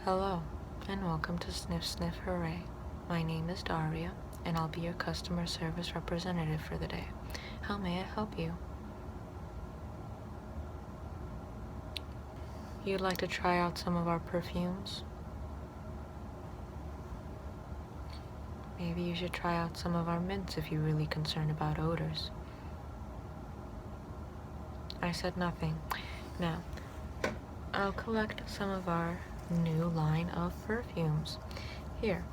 Hello, and welcome to Sniff Sniff Hooray. My name is Daria, and I'll be your customer service representative for the day. How may I help you? You'd like to try out some of our perfumes? Maybe you should try out some of our mints if you're really concerned about odors. I said nothing. Now, I'll collect some of our new line of perfumes. Here,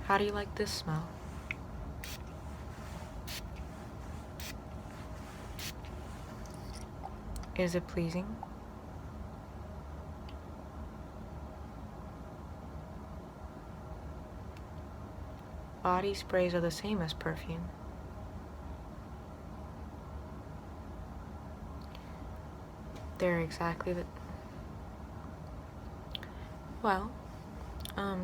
how do you like this smell? Is it pleasing? Body sprays are the same as perfume. They're exactly the... Well,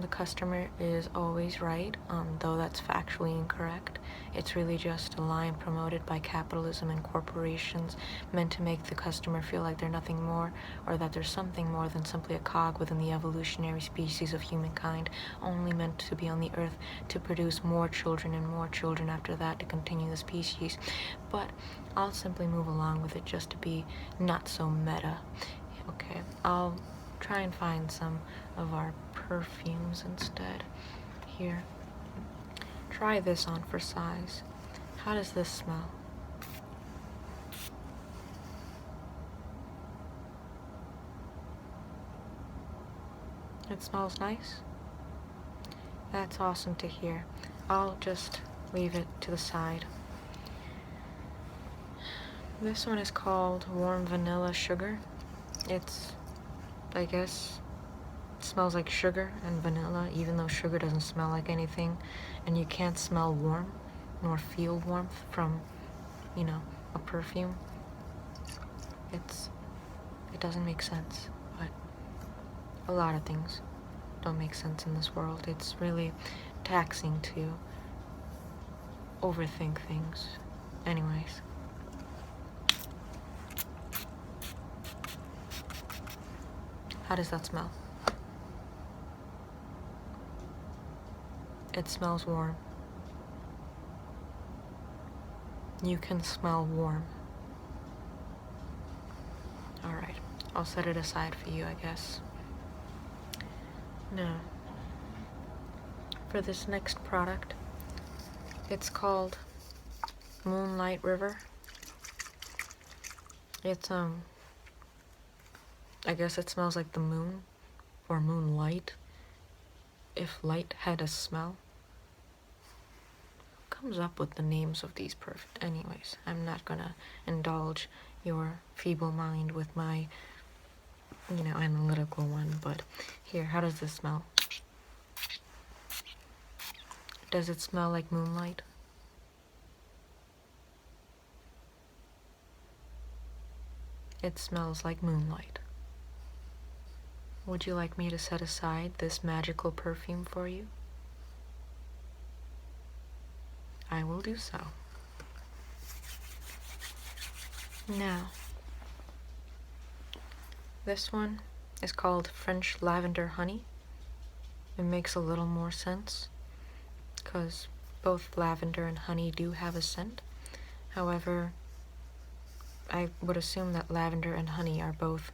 the customer is always right, though that's factually incorrect. It's really just a line promoted by capitalism and corporations meant to make the customer feel like they're nothing more, or that there's something more than simply a cog within the evolutionary species of humankind, only meant to be on the earth to produce more children and more children after that to continue the species. But I'll simply move along with it just to be not so meta. Okay, I'll try and find some of our perfumes instead. Here, try this on for size. How does this smell? It smells nice? That's awesome to hear. I'll just leave it to the side. This one is called Warm Vanilla Sugar. It's, I guess, smells like sugar and vanilla, even though sugar doesn't smell like anything, and you can't smell warm nor feel warmth from, a perfume. It doesn't make sense, but a lot of things don't make sense in this world. It's really taxing to overthink things. Anyways. How does that smell? It smells warm. You can smell warm. Alright, I'll set it aside for you, I guess. Now, for this next product, it's called Moonlight River. It's, I guess it smells like the moon, or moonlight, if light had a smell. Comes up with the names of these anyways, I'm not gonna indulge your feeble mind with my, analytical one, but here, how does this smell? Does it smell like moonlight? It smells like moonlight. Would you like me to set aside this magical perfume for you? I will do so. Now, this one is called French Lavender Honey. It makes a little more sense, because both lavender and honey do have a scent. However, I would assume that lavender and honey are both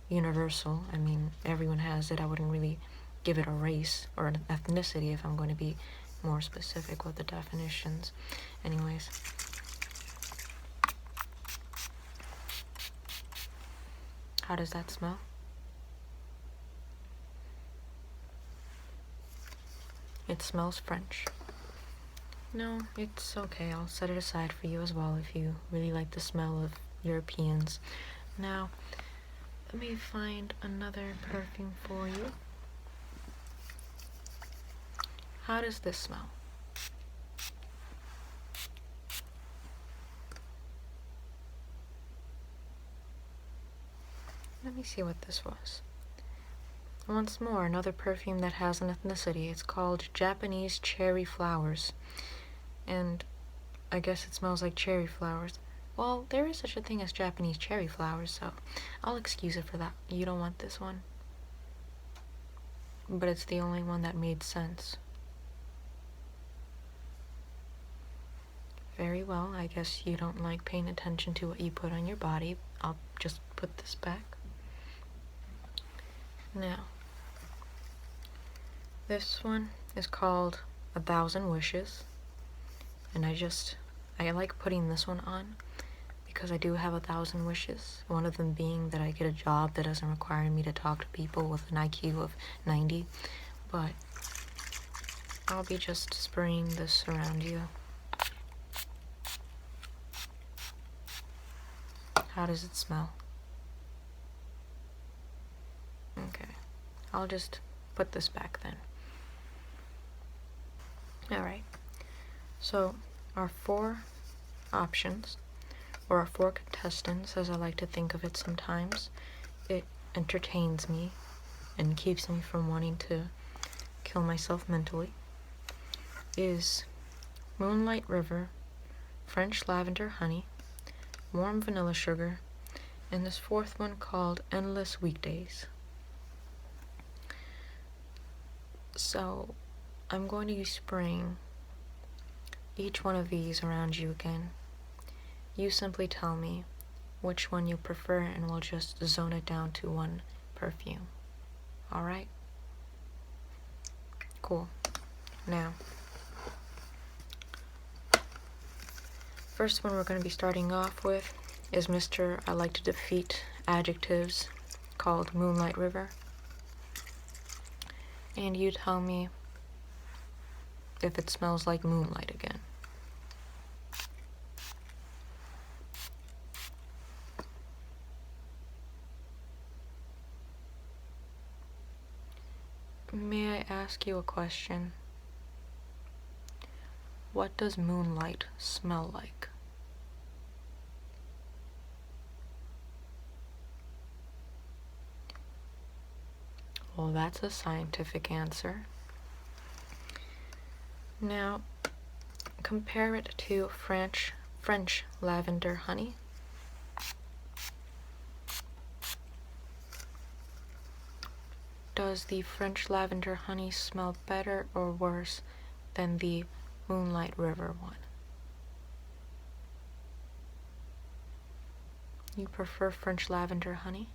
universal. I mean, everyone has it. I wouldn't really give it a race or an ethnicity if I'm going to be more specific with the definitions. Anyways. How does that smell? It smells French. No, it's okay. I'll set it aside for you as well if you really like the smell of Europeans. Now, let me find another perfume for you. How does this smell? Let me see what this was. Once more, another perfume that has an ethnicity. It's called Japanese Cherry Flowers. And I guess it smells like cherry flowers. Well, there is such a thing as Japanese cherry flowers, so I'll excuse it for that. You don't want this one? but it's the only one that made sense. Very well, I guess you don't like paying attention to what you put on your body. I'll just put this back. Now, this one is called 1,000 Wishes, and I like putting this one on because I do have 1,000 wishes, one of them being that I get a job that doesn't require me to talk to people with an IQ of 90, but I'll be just spraying this around you. How does it smell? Okay, I'll just put this back then. Alright, so our 4 options, or our 4 contestants, as I like to think of it sometimes, it entertains me and keeps me from wanting to kill myself mentally, is Moonlight River, French Lavender Honey, Warm Vanilla Sugar, and this 4th one called Endless Weekdays. So I'm going to be spraying each one of these around you again. You simply tell me which one you prefer and we'll just zone it down to one perfume. Alright? Cool. Now, first one we're going to be starting off with is Mr. I Like to Defeat Adjectives, called Moonlight River. And you tell me if it smells like moonlight again. May I ask you a question? What does moonlight smell like? Well, that's a scientific answer. Now, compare it to French Lavender Honey. Does the French Lavender Honey smell better or worse than the Moonlight River one? You prefer French Lavender Honey?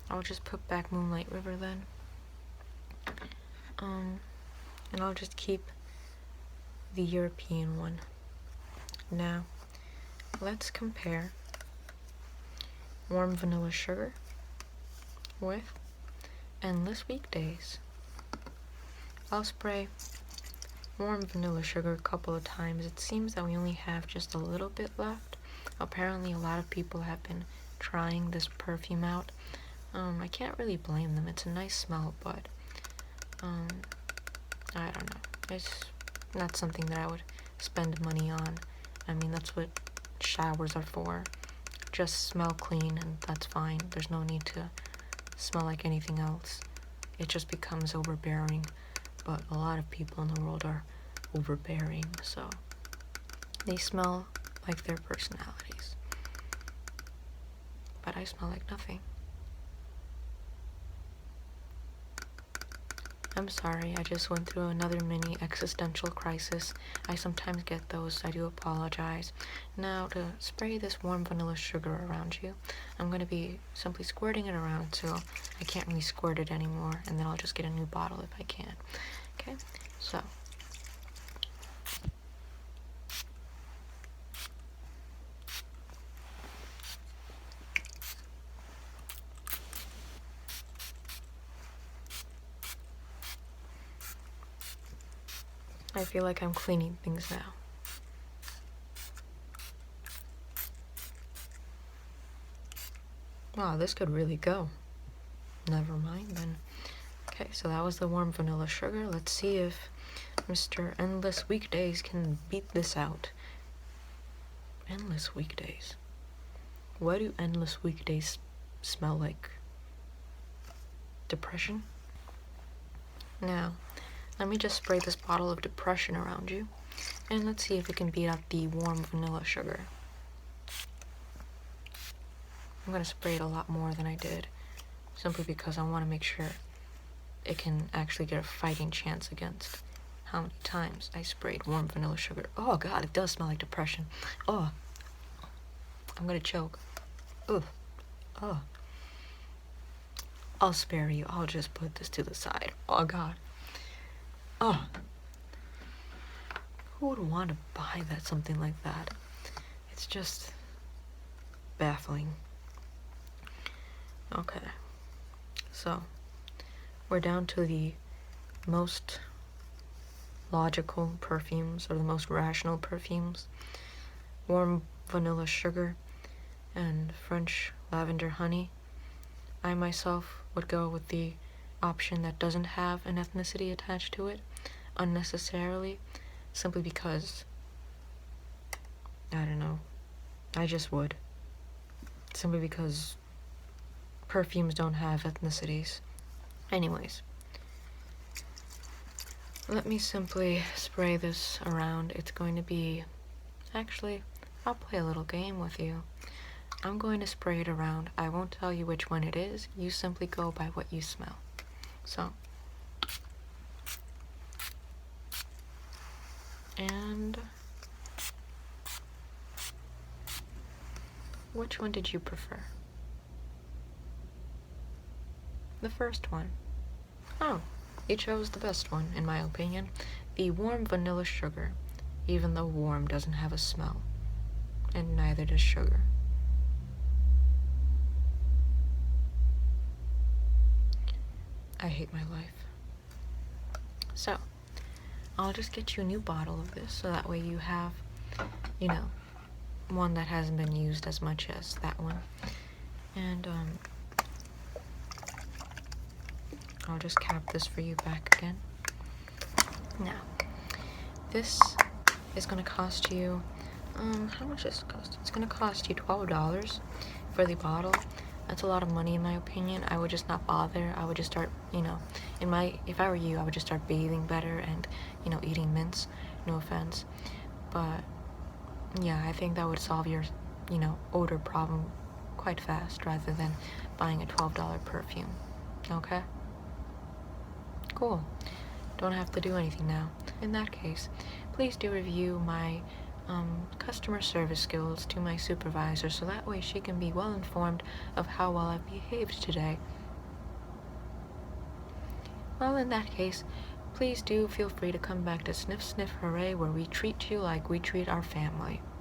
I'll just put back Moonlight River then. And I'll just keep the European one. Now, let's compare Warm Vanilla Sugar with Endless Weekdays. I'll spray Warm Vanilla Sugar a couple of times. It seems that we only have just a little bit left. Apparently a lot of people have been trying this perfume out. I can't really blame them. It's a nice smell, but I don't know. It's not something that I would spend money on. I mean, that's what showers are for. Just smell clean and that's fine. There's no need to smell like anything else. It just becomes overbearing. But a lot of people in the world are overbearing, so they smell like their personalities. But I smell like nothing. I'm sorry, I just went through another mini existential crisis. I sometimes get those, I do apologize. Now, to spray this Warm Vanilla Sugar around you, I'm going to be simply squirting it around until I can't really squirt it anymore, and then I'll just get a new bottle if I can. Okay, so. I feel like I'm cleaning things now. Wow, this could really go. Never mind then. Okay, so that was the Warm Vanilla Sugar. Let's see if Mr. Endless Weekdays can beat this out. Endless Weekdays. What do endless weekdays smell like? Depression? Now, let me just spray this bottle of depression around you, and let's see if it can beat out the Warm Vanilla Sugar. I'm gonna spray it a lot more than I did, simply because I want to make sure it can actually get a fighting chance against how many times I sprayed warm vanilla sugar. Oh god, it does smell like depression. Oh, I'm gonna choke. Ugh. Oh. I'll spare you. I'll just put this to the side. Oh god. Oh. Who would want to buy that, something like that? It's just baffling. Okay. So, we're down to the most logical perfumes, or the most rational perfumes. Warm vanilla sugar and French lavender honey. I myself would go with the option that doesn't have an ethnicity attached to it unnecessarily, simply because, I don't know, I just would. Simply because perfumes don't have ethnicities. Anyways, let me simply spray this around. It's going to be, actually, I'll play a little game with you. I'm going to spray it around. I won't tell you which one it is. You simply go by what you smell. So, and which one did you prefer? The first one. Oh, you chose the best one, in my opinion. The warm vanilla sugar, even though warm doesn't have a smell, and neither does sugar. I hate my life. So, I'll just get you a new bottle of this, so that way you have, you know, one that hasn't been used as much as that one. And, I'll just cap this for you back again. Now, this is gonna cost you, how much does it cost? It's gonna cost you $12 for the bottle. That's a lot of money in my opinion. I would just not bother. I would just start, you know, if I were you, I would just start bathing better and, you know, eating mints. No offense. But, yeah, I think that would solve your, you know, odor problem quite fast rather than buying a $12 perfume. Okay? Cool. Don't have to do anything now. In that case, please do review my customer service skills to my supervisor, so that way she can be well informed of how well I've behaved today. Well, in that case, please do feel free to come back to Sniff Sniff Hooray, where we treat you like we treat our family.